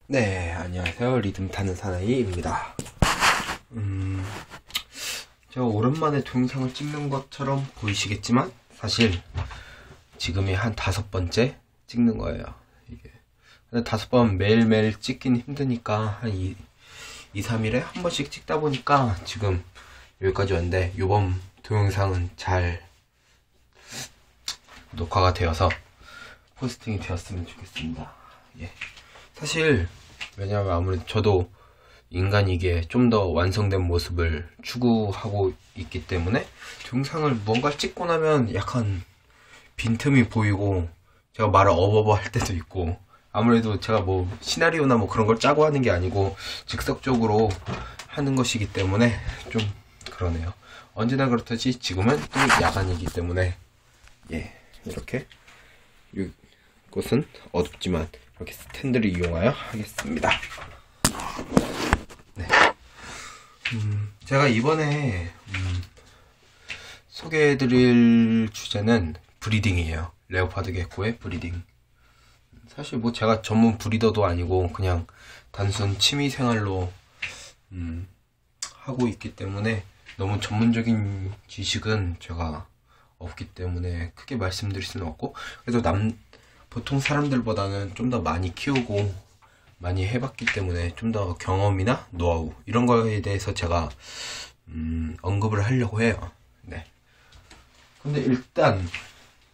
네, 안녕하세요. 리듬 타는 사나이입니다. 제가 오랜만에 동영상을 찍는 것처럼 보이시겠지만 사실 지금이 한 5번째 찍는 거예요. 이게. 근데 5번 매일매일 찍긴 힘드니까 한 2, 3일에 한 번씩 찍다 보니까 지금 여기까지 왔는데 이번 동영상은 잘 녹화가 되어서 포스팅이 되었으면 좋겠습니다. 예. 사실 왜냐하면 아무래도 저도 인간이기에 좀 더 완성된 모습을 추구하고 있기 때문에 동영상을 무언가를 찍고 나면 약간 빈틈이 보이고 제가 말을 어버버 할 때도 있고, 아무래도 제가 뭐 시나리오나 뭐 그런 걸 짜고 하는 게 아니고 즉석적으로 하는 것이기 때문에 좀 그러네요. 언제나 그렇듯이 지금은 또 야간이기 때문에 이렇게 이곳은 어둡지만 이렇게 스탠드를 이용하여 하겠습니다. 네. 제가 이번에 소개해드릴 주제는 브리딩이에요. 레오파드 게코의 브리딩. 사실 뭐 제가 전문 브리더도 아니고 그냥 단순 취미생활로 하고 있기 때문에 너무 전문적인 지식은 제가 없기 때문에 크게 말씀드릴 수는 없고, 그래도 보통 사람들보다는 좀 더 많이 키우고 많이 해봤기 때문에 좀 더 경험이나 노하우 이런 거에 대해서 제가 언급을 하려고 해요. 네. 근데 일단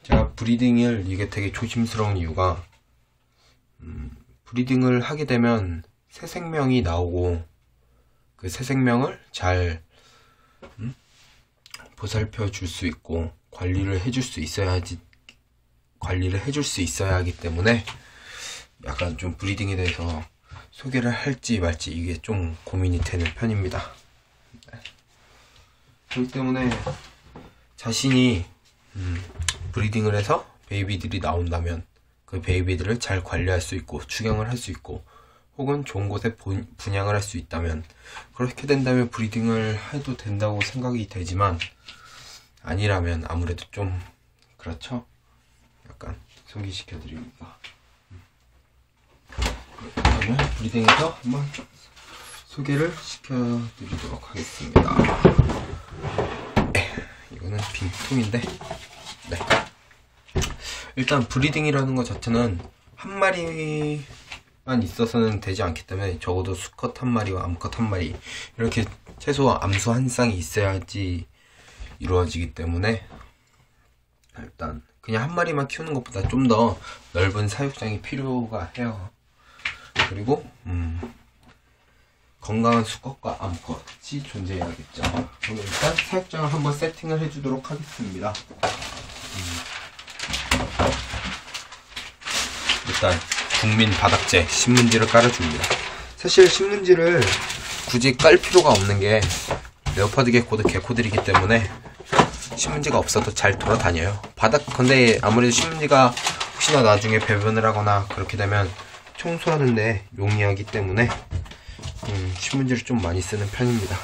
제가 브리딩을 이게 되게 조심스러운 이유가 브리딩을 하게 되면 새 생명이 나오고 그 새 생명을 잘 보살펴 줄 수 있고 관리를 해줄 수 있어야 하기 때문에 약간 좀 브리딩에 대해서 소개를 할지 말지 이게 좀 고민이 되는 편입니다. 네. 그렇기 때문에 자신이 브리딩을 해서 베이비들이 나온다면 그 베이비들을 잘 관리할 수 있고 추경을 할 수 있고 혹은 좋은 곳에 분양을 할 수 있다면, 그렇게 된다면 브리딩을 해도 된다고 생각이 되지만 아니라면 아무래도 좀 그렇죠. 약간 소개시켜 드립니다. 그러면 브리딩에서 한번 소개를 시켜 드리도록 하겠습니다. 이거는 빈통인데, 네. 일단 브리딩이라는 것 자체는 한 마리만 있어서는 되지 않기 때문에 적어도 수컷 한 마리와 암컷 한 마리 이렇게 최소 암수 한 쌍이 있어야지 이루어지기 때문에 일단 그냥 한 마리만 키우는 것보다 좀 더 넓은 사육장이 필요가 해요. 그리고 건강한 수컷과 암컷이 존재해야겠죠. 그럼 일단 사육장을 한번 세팅을 해주도록 하겠습니다. 일단 국민 바닥재 신문지를 깔아줍니다. 사실 신문지를 굳이 깔 필요가 없는 게 레오파드 게코도 게코들이기 때문에 신문지가 없어도 잘 돌아다녀요. 근데 아무래도 신문지가 혹시나 나중에 배변을 하거나 그렇게 되면 청소하는데 용이하기 때문에 신문지를 좀 많이 쓰는 편입니다.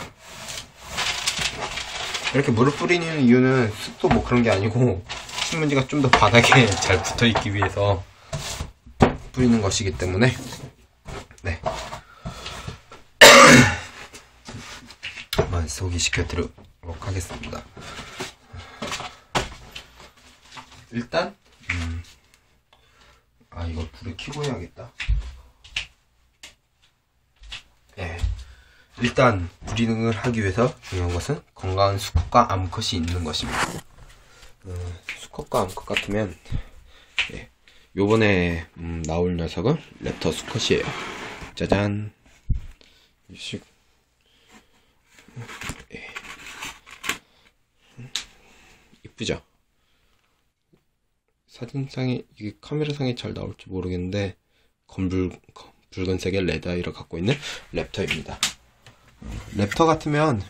이렇게 물을 뿌리는 이유는 습도 뭐 그런 게 아니고 신문지가 좀 더 바닥에 잘 붙어 있기 위해서 뿌리는 것이기 때문에, 네. 한번 소개시켜 드리도록 하겠습니다. 일단 이거 불을 켜고 해야겠다. 네. 일단 브리딩을 하기 위해서 중요한 것은 건강한 수컷과 암컷이 있는 것입니다. 수컷과 암컷 같으면 요번에 나올 녀석은 랩터 수컷이에요. 짜잔. 이쁘죠? 사진상에, 이게 카메라상에 잘 나올지 모르겠는데 붉은색의 레드아이를 갖고 있는 랩터입니다. 랩터 같으면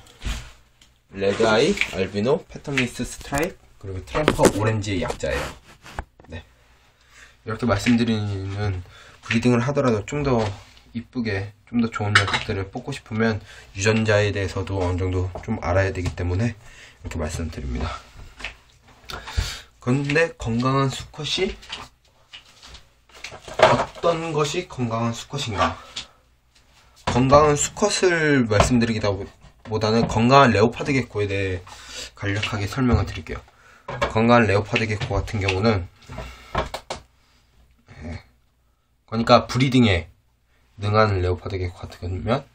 레드아이, 알비노, 패턴리스 스트라이프, 그리고 트램퍼 오렌지의 약자예요. 네. 이렇게 말씀드리는, 브리딩을 하더라도 좀 더 이쁘게 좀 더 좋은 녀석들을 뽑고 싶으면 유전자에 대해서도 어느 정도 좀 알아야 되기 때문에 이렇게 말씀드립니다. 그런데 건강한 수컷이 어떤 것이 건강한 수컷인가? 건강한 수컷을 말씀드리기보다는 건강한 레오파드 개코에 대해 간략하게 설명을 드릴게요. 건강한 레오파드 개코 같은 경우는 그러니까 브리딩에 능한 레오파드 개코 같은 경우면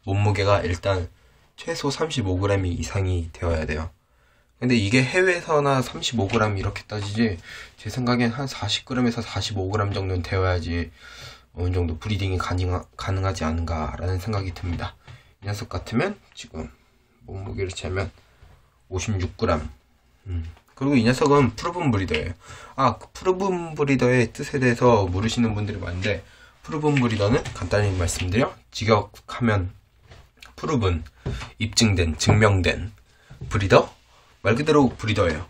몸무게가 일단 최소 35g 이상이 되어야 돼요. 근데 이게 해외에서나 35g 이렇게 따지지, 제 생각엔 한 40g에서 45g 정도는 되어야지 어느 정도 브리딩이 가능하지 않은가라는 생각이 듭니다. 이 녀석 같으면 지금 몸무게를 재면 56g. 그리고 이 녀석은 푸르분 브리더예요. 푸르분 브리더의 뜻에 대해서 모르시는 분들이 많은데, 푸르분 브리더는 간단히 말씀드려 직역하면 푸르분, 입증된, 증명된 브리더, 말 그대로 브리더예요.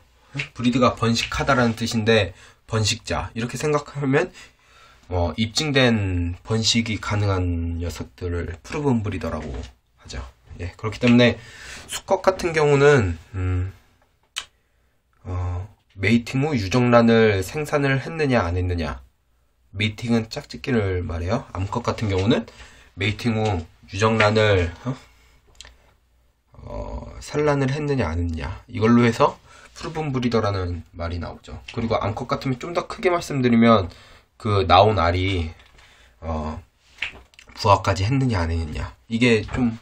브리드가 번식하다라는 뜻인데 번식자 이렇게 생각하면 입증된 번식이 가능한 녀석들을 푸르분 브리더라고 하죠. 예, 그렇기 때문에 수컷 같은 경우는 메이팅 후 유정란을 생산을 했느냐 안 했느냐. 메이팅은 짝짓기를 말해요. 암컷 같은 경우는 메이팅 후 유정란을 산란을 했느냐 안 했느냐, 이걸로 해서 푸르분 브리더라는 말이 나오죠. 그리고 암컷 같으면 좀 더 크게 말씀드리면 그 나온 알이 부화까지 했느냐 안 했느냐, 이게 좀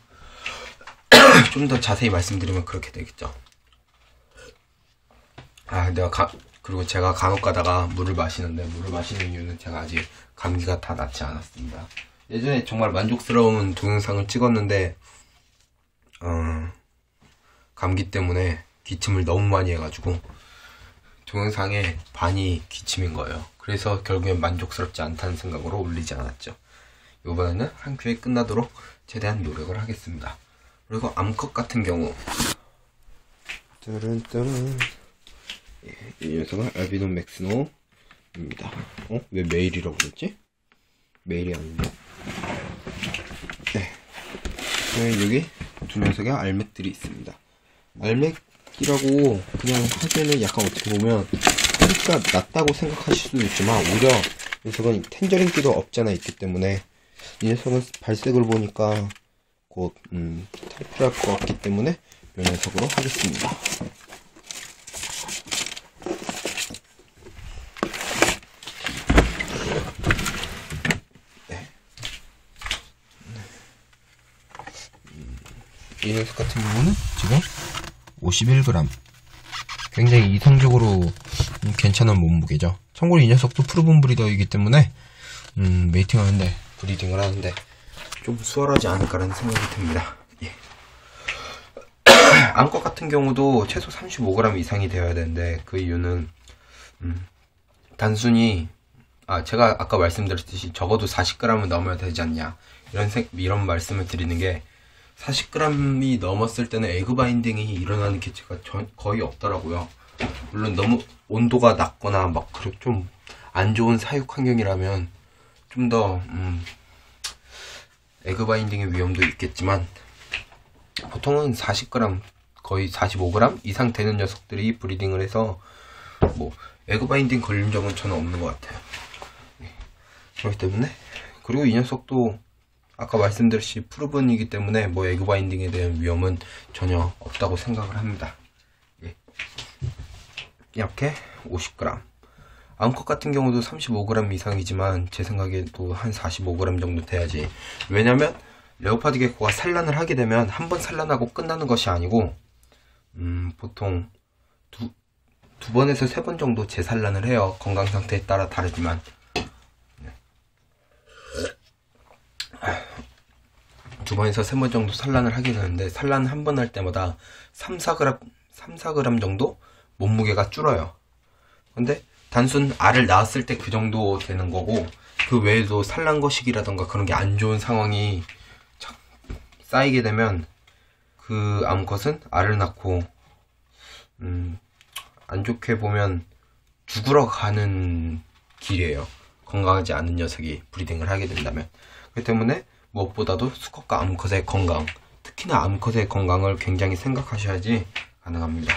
더 자세히 말씀드리면 그렇게 되겠죠. 그리고 제가 간혹 가다가 물을 마시는데, 물을 마시는 이유는 제가 아직 감기가 다 낫지 않았습니다. 예전에 정말 만족스러운 동영상을 찍었는데 감기 때문에 기침을 너무 많이 해가지고 동영상의 반이 기침인 거예요. 그래서 결국엔 만족스럽지 않다는 생각으로 올리지 않았죠. 이번에는 한 큐에 끝나도록 최대한 노력을 하겠습니다. 그리고 암컷 같은 경우, 이 녀석은 알비노 맥스노입니다. 왜 메일이라고 그랬지? 메일이 아닌데. 네, 여기 두 녀석의 알맥들이 있습니다. 알맥이라고 그냥 하기에는 약간 어떻게 보면 소리가 낮다고 생각하실 수도 있지만, 오히려 이 녀석은 텐저린기도 없지 않아 있기 때문에, 이 녀석은 발색을 보니까 곧 탈출할 것 같기 때문에 이 녀석으로 하겠습니다. 이 녀석 같은 경우는 지금 51g, 굉장히 이상적으로 괜찮은 몸무게죠. 참고로 이 녀석도 푸르분 브리더이기 때문에 메이팅 하는데, 브리딩을 하는데 좀 수월하지 않을까라는 생각이 듭니다. 예. 암컷 같은 경우도 최소 35g 이상이 되어야 되는데, 그 이유는 단순히 제가 아까 말씀드렸듯이 적어도 40g은 넘어야 되지 않냐, 이런 말씀을 드리는 게, 40g이 넘었을 때는 에그 바인딩이 일어나는 개체가 거의 없더라고요. 물론 너무 온도가 낮거나 막 좀 안 좋은 사육 환경이라면 좀 더 에그 바인딩의 위험도 있겠지만, 보통은 40g, 거의 45g 이상 되는 녀석들이 브리딩을 해서 뭐 에그 바인딩 걸린 적은 저는 없는 것 같아요. 그렇기 때문에, 그리고 이 녀석도 아까 말씀드렸듯이 푸르분이기 때문에 뭐 에그 바인딩에 대한 위험은 전혀 없다고 생각을 합니다. 예. 이렇게 50g. 암컷 같은 경우도 35g 이상이지만 제 생각에도 한 45g 정도 돼야지. 왜냐면 레오파드 개코가 산란을 하게 되면 한 번 산란하고 끝나는 것이 아니고 보통 두 번에서 세 번 정도 재산란을 해요. 건강 상태에 따라 다르지만. 두 번에서 세 번 정도 산란을 하게 되는데, 산란 한 번 할 때마다 3-4g 정도 몸무게가 줄어요. 근데 단순 알을 낳았을 때 그 정도 되는 거고, 그 외에도 산란 거식이라던가 그런 게 안 좋은 상황이 쌓이게 되면 그 암컷은 알을 낳고 안 좋게 보면 죽으러 가는 길이에요. 건강하지 않은 녀석이 브리딩을 하게 된다면. 그렇기 때문에 무엇보다도 수컷과 암컷의 건강, 특히나 암컷의 건강을 굉장히 생각하셔야지 가능합니다.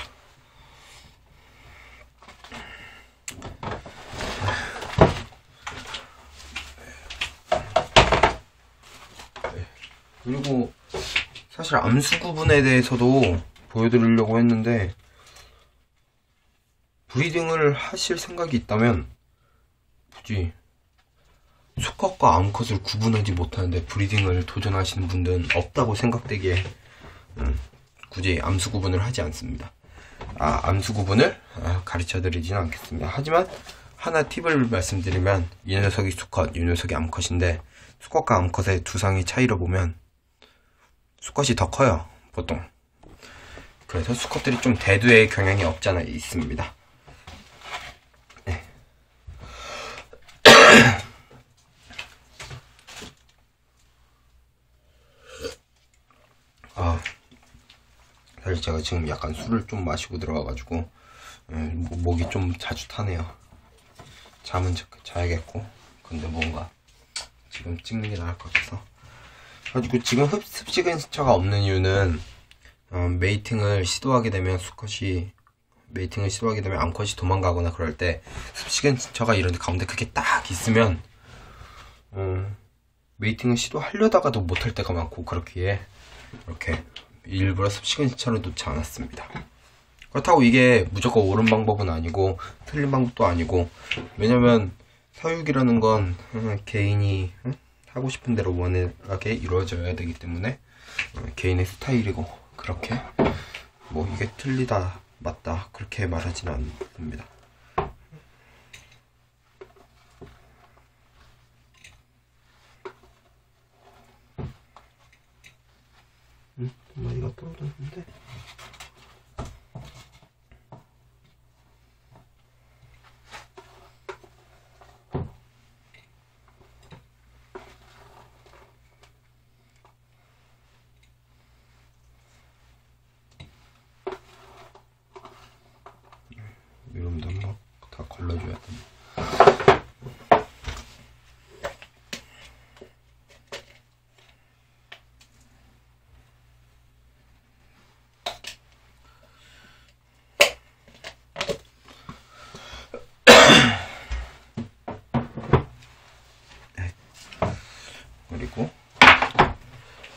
그리고 사실 암수 구분에 대해서도 보여드리려고 했는데, 브리딩을 하실 생각이 있다면 굳이 수컷과 암컷을 구분하지 못하는데 브리딩을 도전하시는 분들은 없다고 생각되기에 굳이 암수 구분을 하지 않습니다. 암수 구분을 가르쳐 드리지는 않겠습니다. 하지만 하나 팁을 말씀드리면, 이 녀석이 수컷, 이 녀석이 암컷인데 수컷과 암컷의 두상의 차이를 보면 수컷이 더 커요, 보통. 그래서 수컷들이 좀 대두의 경향이 없지 않아 있습니다. 네. 사실 제가 지금 약간 술을 좀 마시고 들어와가지고 목이 좀 자주 타네요. 잠은 자야겠고, 근데 뭔가 지금 찍는 게 나을 것 같아서. 가지고 지금 습식은처가 없는 이유는 메이팅을 시도하게 되면 암컷이 도망가거나 그럴 때 습식은처가 이런 데 가운데 그게 딱 있으면 메이팅을 시도하려다가도 못할 때가 많고, 그렇기에 이렇게 일부러 습식은처를 놓지 않았습니다. 그렇다고 이게 무조건 옳은 방법은 아니고 틀린 방법도 아니고, 왜냐면 사육이라는 건 개인이 하고 싶은 대로 원활하게 이루어져야 되기 때문에 개인의 스타일이고, 그렇게 뭐 이게 틀리다 맞다 그렇게 말하지는 않습니다. 머리가 떨어졌는데. 이름도 막 다 걸러줘야 됩니다. 그리고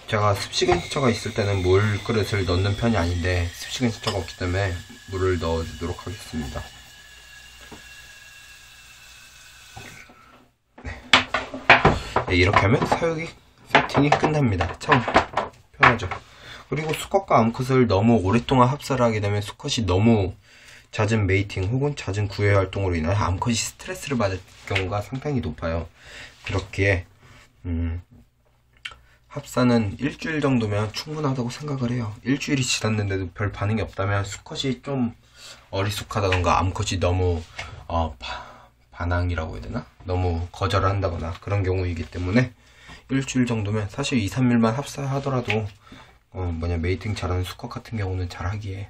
제가 습식은처가 있을 때는 물 그릇을 넣는 편이 아닌데, 습식은처가 없기 때문에 물을 넣어주도록 하겠습니다. 네, 이렇게 하면 사육이 세팅이 끝납니다. 참 편하죠. 그리고 수컷과 암컷을 너무 오랫동안 합사를 하게 되면 수컷이 너무 잦은 메이팅 혹은 잦은 구애 활동으로 인하여 암컷이 스트레스를 받을 경우가 상당히 높아요. 그렇기에 합사는 일주일 정도면 충분하다고 생각을 해요. 일주일이 지났는데도 별 반응이 없다면 수컷이 좀 어리숙하다던가 암컷이 너무 반항이라고 해야 되나? 너무 거절을 한다거나 그런 경우이기 때문에 일주일 정도면, 사실 2, 3일만 합사하더라도 메이팅 잘하는 수컷 같은 경우는 잘하기에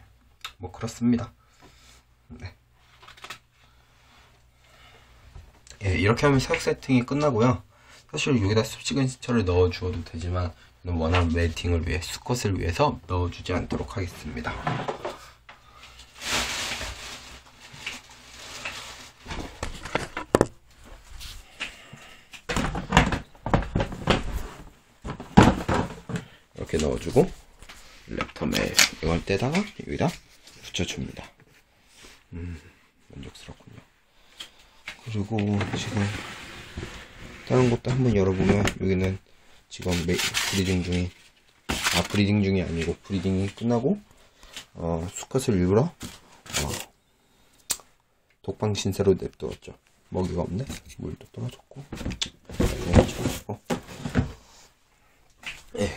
뭐 그렇습니다. 네. 예, 이렇게 하면 사육 세팅이 끝나고요. 사실 여기다 습식은처를 넣어주어도 되지만 저는 원하는 메이팅을 위해, 수컷을 위해서 넣어주지 않도록 하겠습니다. 이렇게 넣어주고 랩텀에 이걸 떼다가 여기다 붙여줍니다. 만족스럽군요. 그리고 지금 다른 것도 한번 열어보면, 여기는 지금 브리딩 중이 아니고 브리딩이 끝나고 수컷을 일부러 독방 신세로 냅두었죠. 먹이가 없네. 물도 떨어졌고. 예.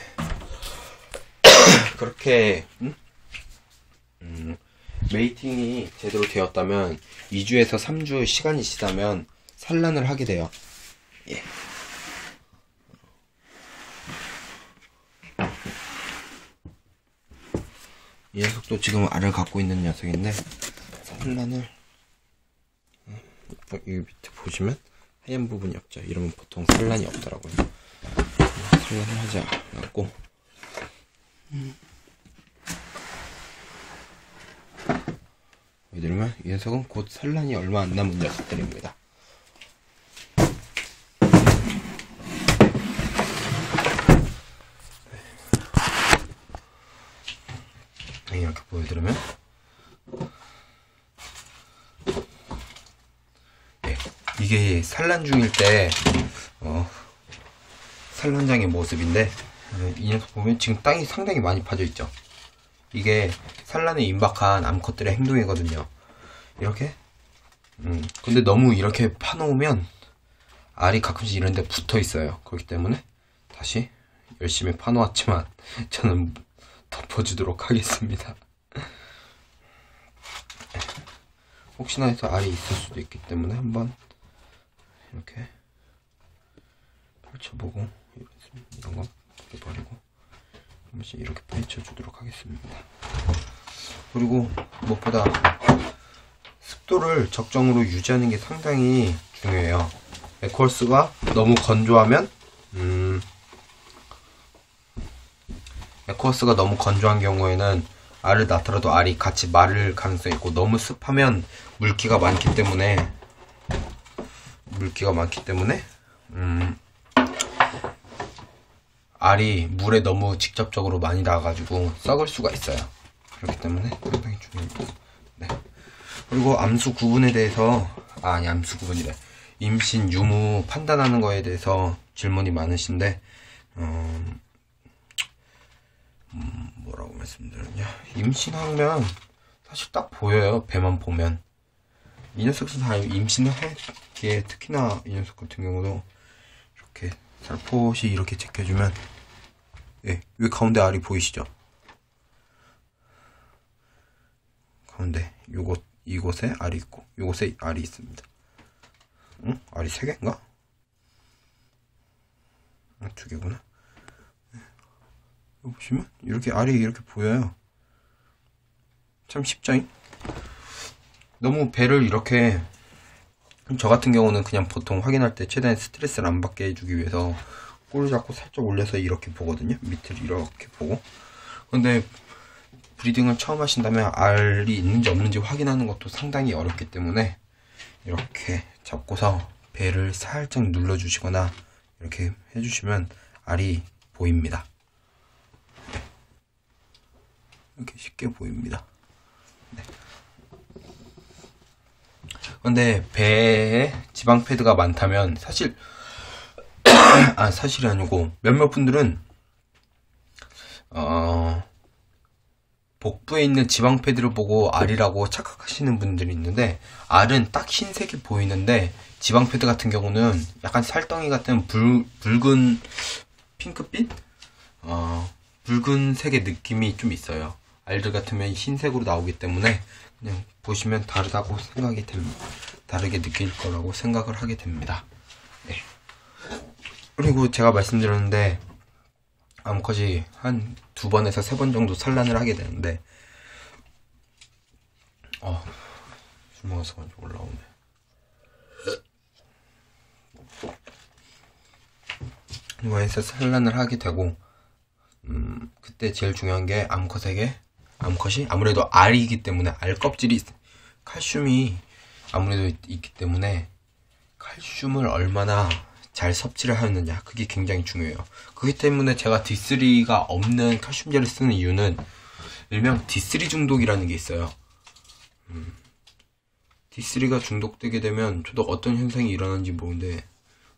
그렇게 메이팅이 제대로 되었다면 2주에서 3주 시간이 지나면 산란을 하게 돼요. 예. 이 녀석도 지금 알을 갖고 있는 녀석인데, 산란을 여기 밑에 보시면 하얀 부분이 없죠. 이러면 보통 산란이 없더라고요. 산란을 하지 않았고, 보여드리면 이 녀석은 곧 산란이 얼마 안 남은 녀석들입니다. 보여드리면, 예, 이게 산란 중일 때 산란장의 모습인데, 이 녀석 보면 지금 땅이 상당히 많이 파져 있죠. 이게 산란에 임박한 암컷들의 행동이거든요. 이렇게. 근데 너무 이렇게 파놓으면 알이 가끔씩 이런 데 붙어 있어요. 그렇기 때문에 다시 열심히 파놓았지만 저는 덮어주도록 하겠습니다. 혹시나 해서 알이 있을 수도 있기 때문에 한번 이렇게 펼쳐보고, 이런 거 버리고 한 번씩 이렇게 펼쳐주도록 하겠습니다. 그리고 무엇보다 습도를 적정으로 유지하는 게 상당히 중요해요. 에코월스가 너무 건조하면 에코워스가 너무 건조한 경우에는 알을 낳더라도 알이 같이 마를 가능성이 있고, 너무 습하면 물기가 많기 때문에 알이 물에 너무 직접적으로 많이 나가지고 썩을 수가 있어요. 그렇기 때문에 상당히 중요합니다. 네. 그리고 암수 구분에 대해서, 암수 구분이래. 임신, 유무 판단하는 거에 대해서 질문이 많으신데, 뭐라고 말씀드렸냐. 임신하면 사실 딱 보여요. 배만 보면. 이 녀석은 다 임신을 해. 특히나 이 녀석 같은 경우도 이렇게 살포시 이렇게 제껴주면, 예, 왜 가운데 알이 보이시죠? 가운데 이곳에 알이 있고 이곳에 알이 있습니다. 응? 알이 3개인가? 2개구나. 여기 보시면 이렇게 알이 이렇게 보여요. 참 쉽죠? 너무 배를 이렇게, 저 같은 경우는 그냥 보통 확인할 때 최대한 스트레스를 안 받게 해주기 위해서 꼴을 잡고 살짝 올려서 이렇게 보거든요. 밑을 이렇게 보고. 근데 브리딩을 처음 하신다면 알이 있는지 없는지 확인하는 것도 상당히 어렵기 때문에 이렇게 잡고서 배를 살짝 눌러주시거나 이렇게 해주시면 알이 보입니다. 이렇게 쉽게 보입니다. 네. 근데 배에 지방 패드가 많다면 사실이 아니고, 몇몇 분들은 복부에 있는 지방 패드를 보고 알이라고 착각하시는 분들이 있는데, 알은 딱 흰색이 보이는데 지방 패드 같은 경우는 약간 살덩이 같은 붉은 핑크빛? 붉은색의 느낌이 좀 있어요. 알들 같으면 흰색으로 나오기 때문에 그냥 보시면 다르게 느낄 거라고 생각을 하게 됩니다. 네. 그리고 제가 말씀드렸는데, 암컷이 한 2번에서 3번 정도 산란을 하게 되는데, 술 먹어서 먼저 올라오네. 이번에서 산란을 하게 되고, 그때 제일 중요한 게 암컷이 아무래도 알이기 때문에, 알 껍질이 칼슘이 아무래도 있기 때문에 칼슘을 얼마나 잘 섭취를 하느냐, 그게 굉장히 중요해요. 그렇기 때문에 제가 D3가 없는 칼슘제를 쓰는 이유는, 일명 D3 중독이라는 게 있어요. D3가 중독되게 되면, 저도 어떤 현상이 일어나는지 모르는데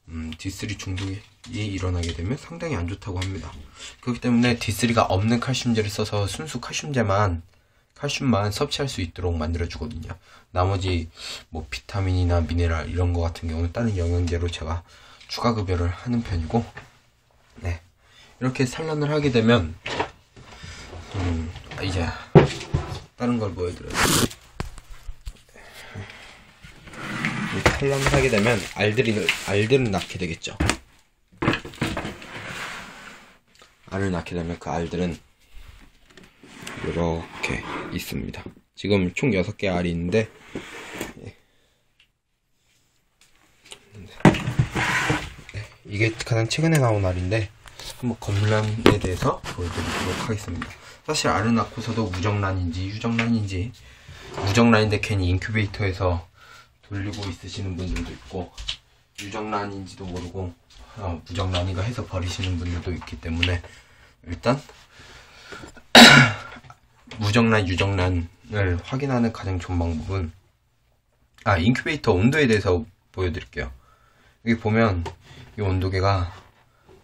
D3 중독이 일어나게 되면 상당히 안 좋다고 합니다. 그렇기 때문에 D3가 없는 칼슘제를 써서 순수 칼슘만 섭취할 수 있도록 만들어주거든요. 나머지 뭐 비타민이나 미네랄 이런 거 같은 경우는 다른 영양제로 제가 추가 급여를 하는 편이고, 네, 이렇게 산란을 하게 되면 이제 다른 걸 보여드려요. 산란을 하게 되면 알들을 낳게 되겠죠. 알을 낳게 되면 그 알들은 이렇게 있습니다. 지금 총 6개 알이 있는데, 이게 가장 최근에 나온 알인데, 한번 검란에 대해서 보여드리도록 하겠습니다. 사실 알을 낳고서도 무정란인지 유정란인지, 무정란인데 괜히 인큐베이터에서 돌리고 있으시는 분들도 있고, 유정란인지도 모르고 무정란인가 해서 버리시는 분들도 있기 때문에, 일단 무정란, 유정란을 확인하는 가장 좋은 방법은 인큐베이터 온도에 대해서 보여드릴게요. 여기 보면 이 온도계가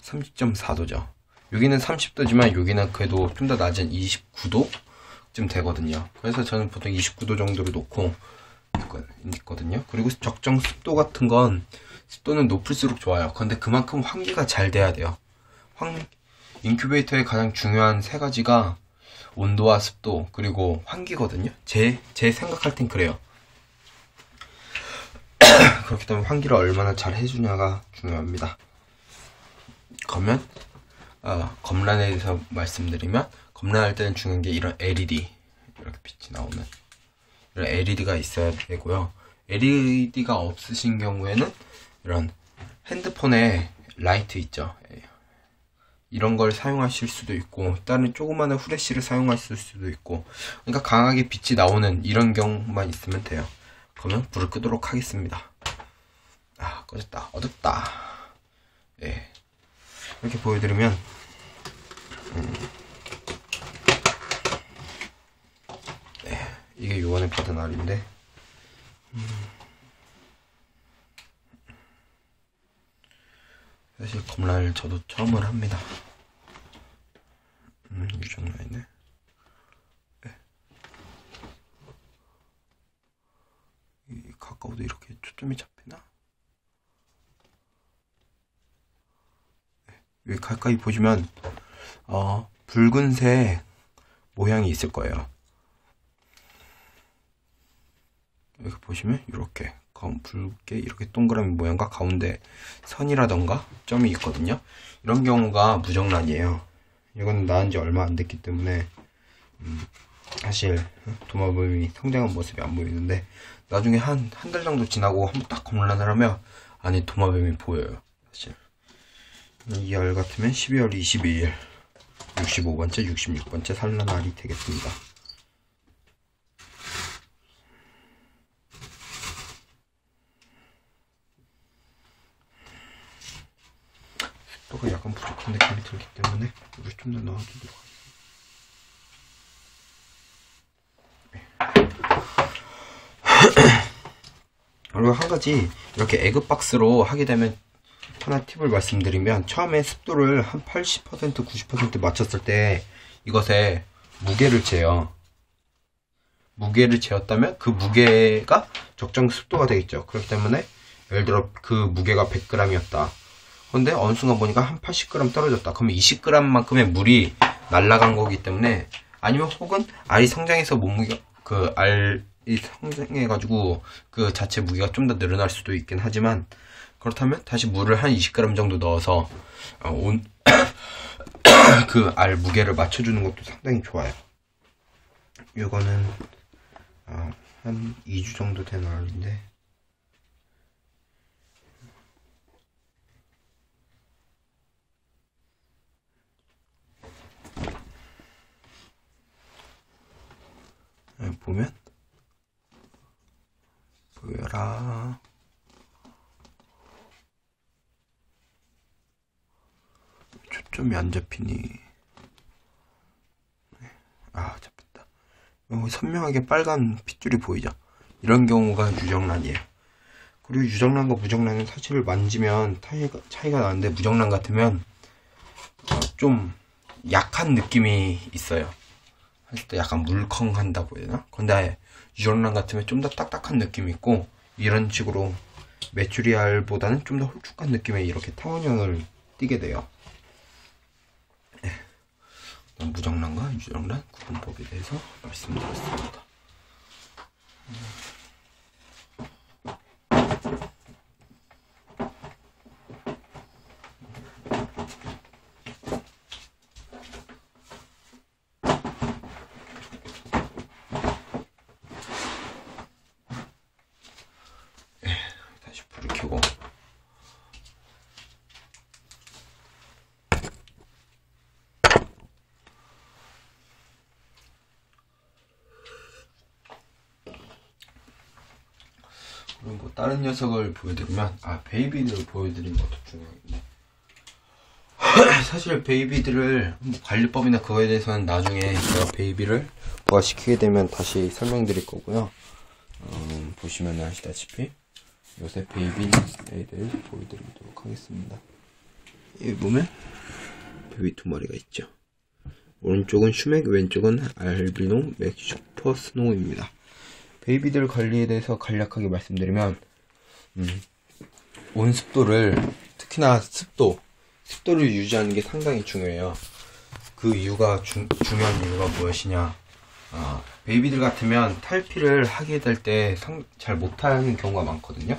30.4도죠. 여기는 30도지만 여기는 그래도 좀 더 낮은 29도쯤 되거든요. 그래서 저는 보통 29도 정도로 놓고 있거든요. 그리고 적정 습도 같은 건 습도는 높을수록 좋아요. 근데 그만큼 환기가 잘 돼야 돼요. 인큐베이터의 가장 중요한 세 가지가 온도와 습도 그리고 환기거든요. 제 생각할 땐 그래요. 그렇기 때문에 환기를 얼마나 잘 해주냐가 중요합니다. 그러면 검란에 대해서 말씀드리면, 검란할 때는 중요한 게 이런 LED, 이렇게 빛이 나오는 이런 LED가 있어야 되고요. LED가 없으신 경우에는 이런 핸드폰에 라이트 있죠. 이런 걸 사용하실 수도 있고, 다른 조그마한 후레쉬를 사용하실 수도 있고, 그러니까 강하게 빛이 나오는 이런 경우만 있으면 돼요. 그러면 불을 끄도록 하겠습니다. 꺼졌다. 어둡다. 예. 이렇게 보여드리면, 이게 요번에 받은 알인데, 사실 검란을 저도 처음을 합니다. 유정란이네. 가까워도 이렇게 초점이 잡히나? 여기 가까이 보시면 붉은색 모양이 있을 거예요. 여기 보시면 이렇게 붉게 이렇게 동그라미 모양과 가운데 선이라던가 점이 있거든요. 이런 경우가 무정란이에요. 이건 나은 지 얼마 안 됐기 때문에 사실 도마뱀이 성장한 모습이 안 보이는데, 나중에 한 달 정도 지나고 한번 딱 검란을 하면 안에 도마뱀이 보여요. 사실 이 알 같으면 12월 22일 65번째 66번째 산란 알이 되겠습니다. 습도가 약간 부족한 느낌이 들기 때문에 물을 좀 더 넣어주도록 하겠습니다. 그리고 한 가지, 이렇게 에그박스로 하게 되면 하나 팁을 말씀드리면, 처음에 습도를 한 80%, 90% 맞췄을 때 이것에 무게를 재요. 무게를 재었다면 그 무게가 적정 습도가 되겠죠. 그렇기 때문에 예를 들어 그 무게가 100g이었다. 근데 어느 순간 보니까 한 80g 떨어졌다. 그러면 20g만큼의 물이 날아간 거기 때문에, 아니면 혹은 알이 성장해서 몸무게, 그 알이 성장해가지고 그 자체 무게가 좀 더 늘어날 수도 있긴 하지만, 그렇다면 다시 물을 한 20g 정도 넣어서 그 알 무게를 맞춰주는 것도 상당히 좋아요. 이거는 한 2주 정도 된 알인데, 보면 보여라. 초점이 안 잡히니. 잡혔다. 선명하게 빨간 핏줄이 보이죠. 이런 경우가 유정란이에요. 그리고 유정란과 무정란은 사실 만지면 차이가 나는데, 무정란 같으면 좀 약한 느낌이 있어요. 할 때 약간 물컹한다고 해야 되나? 근데 유정란 같으면 좀 더 딱딱한 느낌이 있고, 이런 식으로 메추리알보다는 좀 더 홀쭉한 느낌의 이렇게 타원형을 띠게 돼요. 무정란과 유정란 구분법에 대해서 말씀드렸습니다. 다시 불을 켜고, 그리고 다른 녀석을 보여드리면, 베이비를 보여드리는 것도 중요한데, 사실 베이비들을 관리법이나 그거에 대해서는 나중에 제가 베이비를 부화시키게 되면 다시 설명드릴 거고요. 보시면 아시다시피 요새 베이비 애들 보여드리도록 하겠습니다. 여기 보면 베이비 두 마리가 있죠. 오른쪽은 슈맥, 왼쪽은 알비노 맥슈퍼 스노우입니다. 베이비들 관리에 대해서 간략하게 말씀드리면 온습도를, 특히나 습도를 유지하는 게 상당히 중요해요. 그 이유가 중요한 이유가 무엇이냐, 베이비들 같으면 탈피를 하게 될 때 잘 못하는 경우가 많거든요.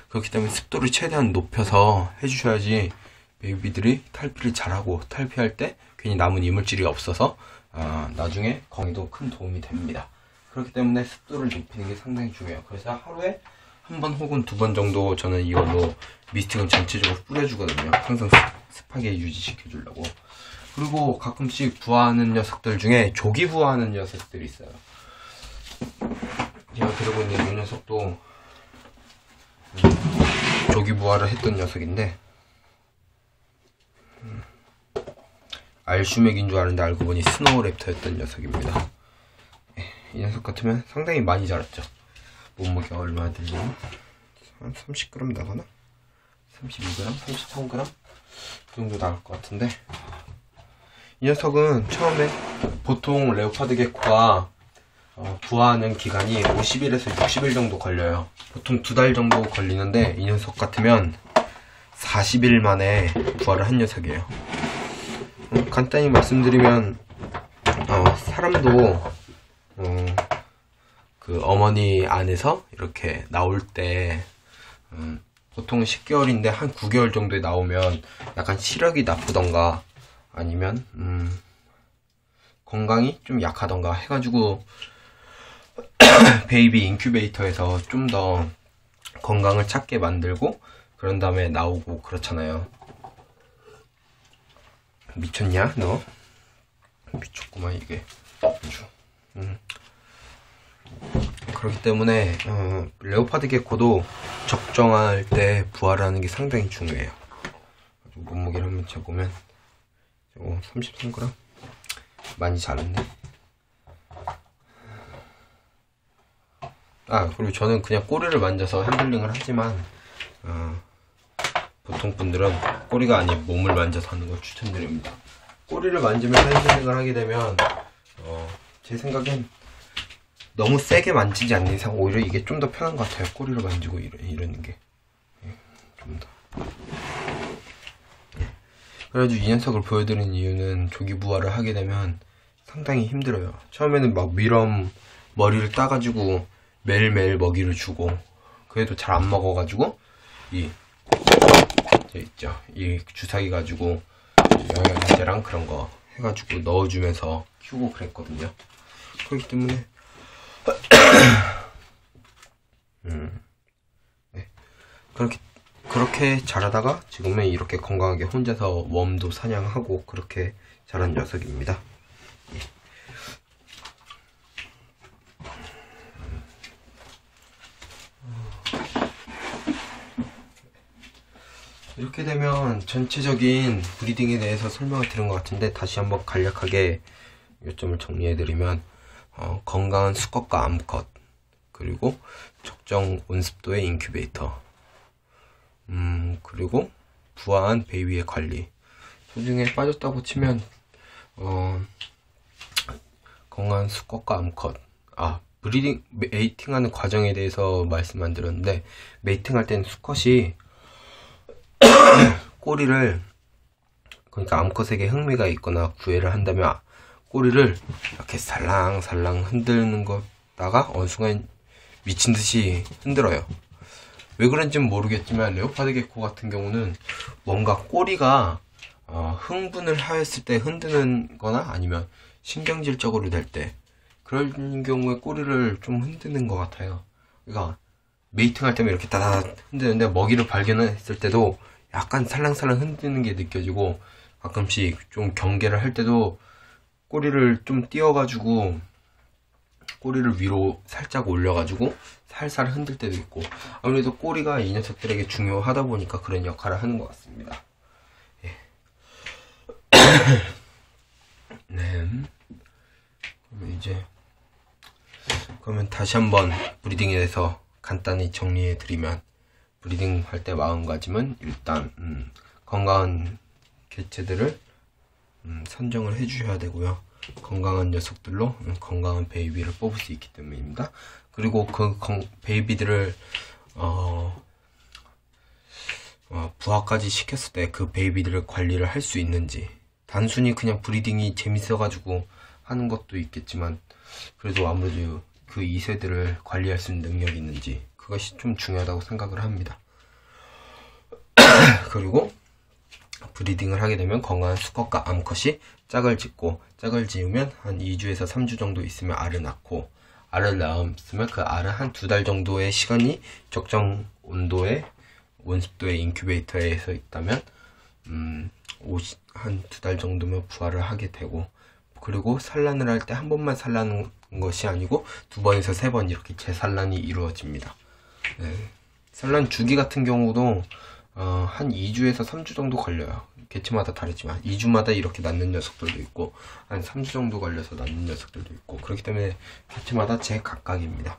그렇기 때문에 습도를 최대한 높여서 해주셔야지 베이비들이 탈피를 잘하고, 탈피할 때 괜히 남은 이물질이 없어서 나중에 건강에도 큰 도움이 됩니다. 그렇기 때문에 습도를 높이는 게 상당히 중요해요. 그래서 하루에 한 번 혹은 두 번 정도 저는 이걸로 미스팅을 전체적으로 뿌려주거든요. 항상 습하게 유지시켜 주려고. 그리고 가끔씩 부화하는 녀석들 중에 조기 부화하는 녀석들이 있어요. 제가 들고 있는 이 녀석도 조기 부화를 했던 녀석인데, 알슈맥인 줄 알았는데 알고 보니 스노우랩터였던 녀석입니다. 이 녀석 같으면 상당히 많이 자랐죠. 몸무게가 얼마나 되려나? 한 30g 나가나? 32g? 33g? 그 정도 나올 것 같은데, 이 녀석은 처음에 보통 레오파드 게코가 부화하는 기간이 50일에서 60일 정도 걸려요. 보통 2달 정도 걸리는데 이 녀석 같으면 40일 만에 부화를 한 녀석이에요. 간단히 말씀드리면 사람도 그 어머니 안에서 이렇게 나올 때 보통 10개월인데 한 9개월 정도에 나오면 약간 시력이 나쁘던가 아니면 건강이 좀 약하던가 해가지고 베이비 인큐베이터에서 좀 더 건강을 찾게 만들고 그런 다음에 나오고 그렇잖아요. 미쳤냐 너? 미쳤구만 이게. 그렇기 때문에 레오파드 게코도 적정할 때 부화를 하는 게 상당히 중요해요. 몸무게를 한번 재보면 33g? 많이 자랐네. 그리고 저는 그냥 꼬리를 만져서 핸들링을 하지만 보통 분들은 꼬리가 아닌 몸을 만져서 하는 걸 추천드립니다. 꼬리를 만지면서 핸들링을 하게 되면 제 생각엔 너무 세게 만지지 않는 이상 오히려 이게 좀 더 편한 것 같아요. 꼬리를 만지고 이러는 게 좀 더. 그래가지고 이 녀석을 보여드린 이유는 조기 부화를 하게 되면 상당히 힘들어요. 처음에는 막 머리를 따가지고 매일매일 먹이를 주고 그래도 잘 안 먹어가지고 이 주사기 가지고 영양제랑 그런 거 해가지고 넣어주면서 키우고 그랬거든요. 그렇기 때문에 네. 그렇게 자라다가 지금은 이렇게 건강하게 혼자서 웜도 사냥하고 그렇게 자란 녀석입니다. 이렇게 되면 전체적인 브리딩에 대해서 설명을 드린 것 같은데, 다시 한번 간략하게 요점을 정리해드리면 건강한 수컷과 암컷, 그리고 적정 온습도의 인큐베이터, 그리고 부화한 베이비의 관리. 도중에 빠졌다고 치면 건강한 수컷과 암컷, 브리딩, 메이팅하는 과정에 대해서 말씀 안 드렸는데, 메이팅할 때는 수컷이 꼬리를, 그러니까 암컷에게 흥미가 있거나 구애를 한다면 꼬리를 이렇게 살랑살랑 흔드는 거다가 어느 순간 미친듯이 흔들어요. 왜 그런지는 모르겠지만 레오파드 게코 같은 경우는 뭔가 꼬리가 흥분을 하였을 때 흔드는 거나 아니면 신경질적으로 될 때, 그런 경우에 꼬리를 좀 흔드는 것 같아요. 그러니까 메이팅 할 때면 이렇게 따다닥 흔드는데, 먹이를 발견했을 때도 약간 살랑살랑 흔드는 게 느껴지고, 가끔씩 좀 경계를 할 때도 꼬리를 좀 띄워가지고 꼬리를 위로 살짝 올려가지고 살살 흔들 때도 있고, 아무래도 꼬리가 이 녀석들에게 중요하다 보니까 그런 역할을 하는 것 같습니다. 예. 네. 그러면 다시 한번 브리딩에 대해서 간단히 정리해 드리면, 브리딩 할 때 마음가짐은 일단 건강한 개체들을 선정을 해 주셔야 되고요. 건강한 녀석들로 건강한 베이비를 뽑을 수 있기 때문입니다. 그리고 그 베이비들을 부화까지 시켰을 때 그 베이비들을 관리를 할 수 있는지, 단순히 그냥 브리딩이 재밌어가지고 하는 것도 있겠지만 그래도 아무래도 그 2세들을 관리할 수 있는 능력이 있는지, 그것이 좀 중요하다고 생각을 합니다. 그리고 브리딩을 하게 되면 건강한 수컷과 암컷이 짝을 짓고, 짝을 지으면 한 2주에서 3주 정도 있으면 알을 낳고, 알을 낳았으면 그 알은 한 2달 정도의 시간이 적정 온도의 온습도의 인큐베이터에서 있다면 한 2달 정도면 부화를 하게 되고, 그리고 산란을 할 때 한 번만 산란하는 것이 아니고 2번에서 3번 이렇게 재산란이 이루어집니다. 네. 산란 주기 같은 경우도 한 2주에서 3주 정도 걸려요. 개체마다 다르지만 2주마다 이렇게 낳는 녀석들도 있고 한 3주 정도 걸려서 낳는 녀석들도 있고, 그렇기 때문에 개체마다 제각각입니다.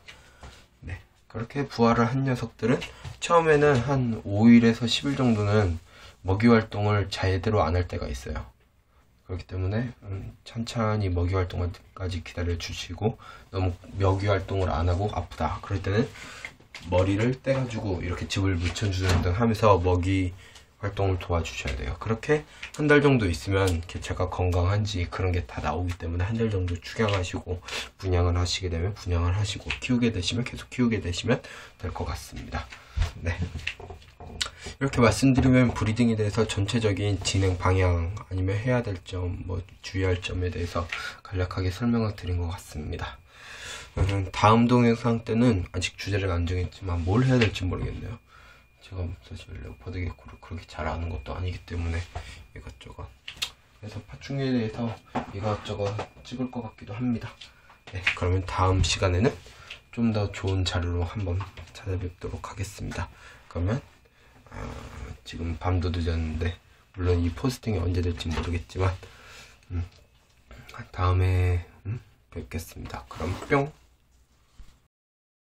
네. 그렇게 부화를 한 녀석들은 처음에는 한 5일에서 10일 정도는 먹이 활동을 제대로 안 할 때가 있어요. 그렇기 때문에 천천히 먹이 활동까지 기다려 주시고, 너무 먹이 활동을 안 하고 아프다 그럴 때는 머리를 떼가지고 이렇게 즙을 묻혀주는 등 하면서 먹이 활동을 도와주셔야 돼요. 그렇게 한 달 정도 있으면 개체가 건강한지 그런 게 다 나오기 때문에 한 달 정도 축양하시고, 분양을 하시게 되면 분양을 하시고, 키우게 되시면 계속 키우게 되시면 될 것 같습니다. 네. 이렇게 말씀드리면 브리딩에 대해서 전체적인 진행 방향, 아니면 해야 될 점, 뭐 주의할 점에 대해서 간략하게 설명을 드린 것 같습니다. 다음 동영상 때는 아직 주제를 안 정했지만 뭘 해야 될지 모르겠네요. 제가 사실 레오파드 개코를 그렇게 잘 아는 것도 아니기 때문에 이것저것, 그래서 파충류에 대해서 이것저것 찍을 것 같기도 합니다. 네, 그러면 다음 시간에는 좀 더 좋은 자료로 한번 찾아뵙도록 하겠습니다. 그러면 지금 밤도 늦었는데, 물론 이 포스팅이 언제 될지 모르겠지만 다음에 뵙겠습니다. 그럼 뿅.